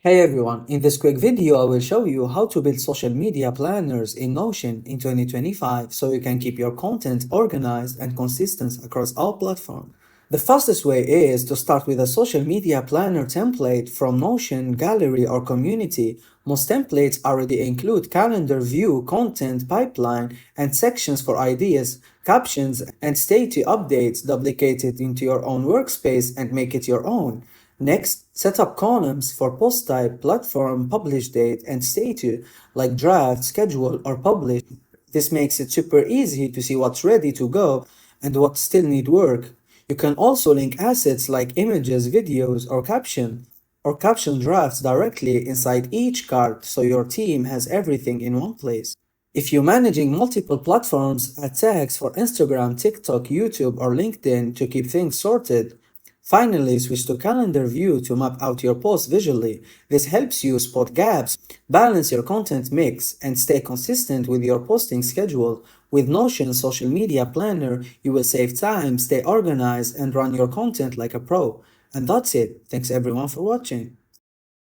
Hey everyone, in this quick video I will show you how to build social media planners in Notion in 2025 so you can keep your content organized and consistent across all platforms. The fastest way is to start with a social media planner template from Notion, Gallery or Community. Most templates already include calendar view, content pipeline, and sections for ideas, captions, and status updates. Duplicate it into your own workspace and make it your own. Next, set up columns for post type, platform, publish date, and status like draft, schedule, or publish. This makes it super easy to see what's ready to go and what still need work. You can also link assets like images, videos, or caption drafts directly inside each card so your team has everything in one place. If you're managing multiple platforms, add tags for Instagram, TikTok, YouTube, or LinkedIn to keep things sorted. Finally, switch to calendar view to map out your posts visually. This helps you spot gaps, balance your content mix, and stay consistent with your posting schedule. With Notion Social Media Planner, you will save time, stay organized, and run your content like a pro. And that's it. Thanks everyone for watching.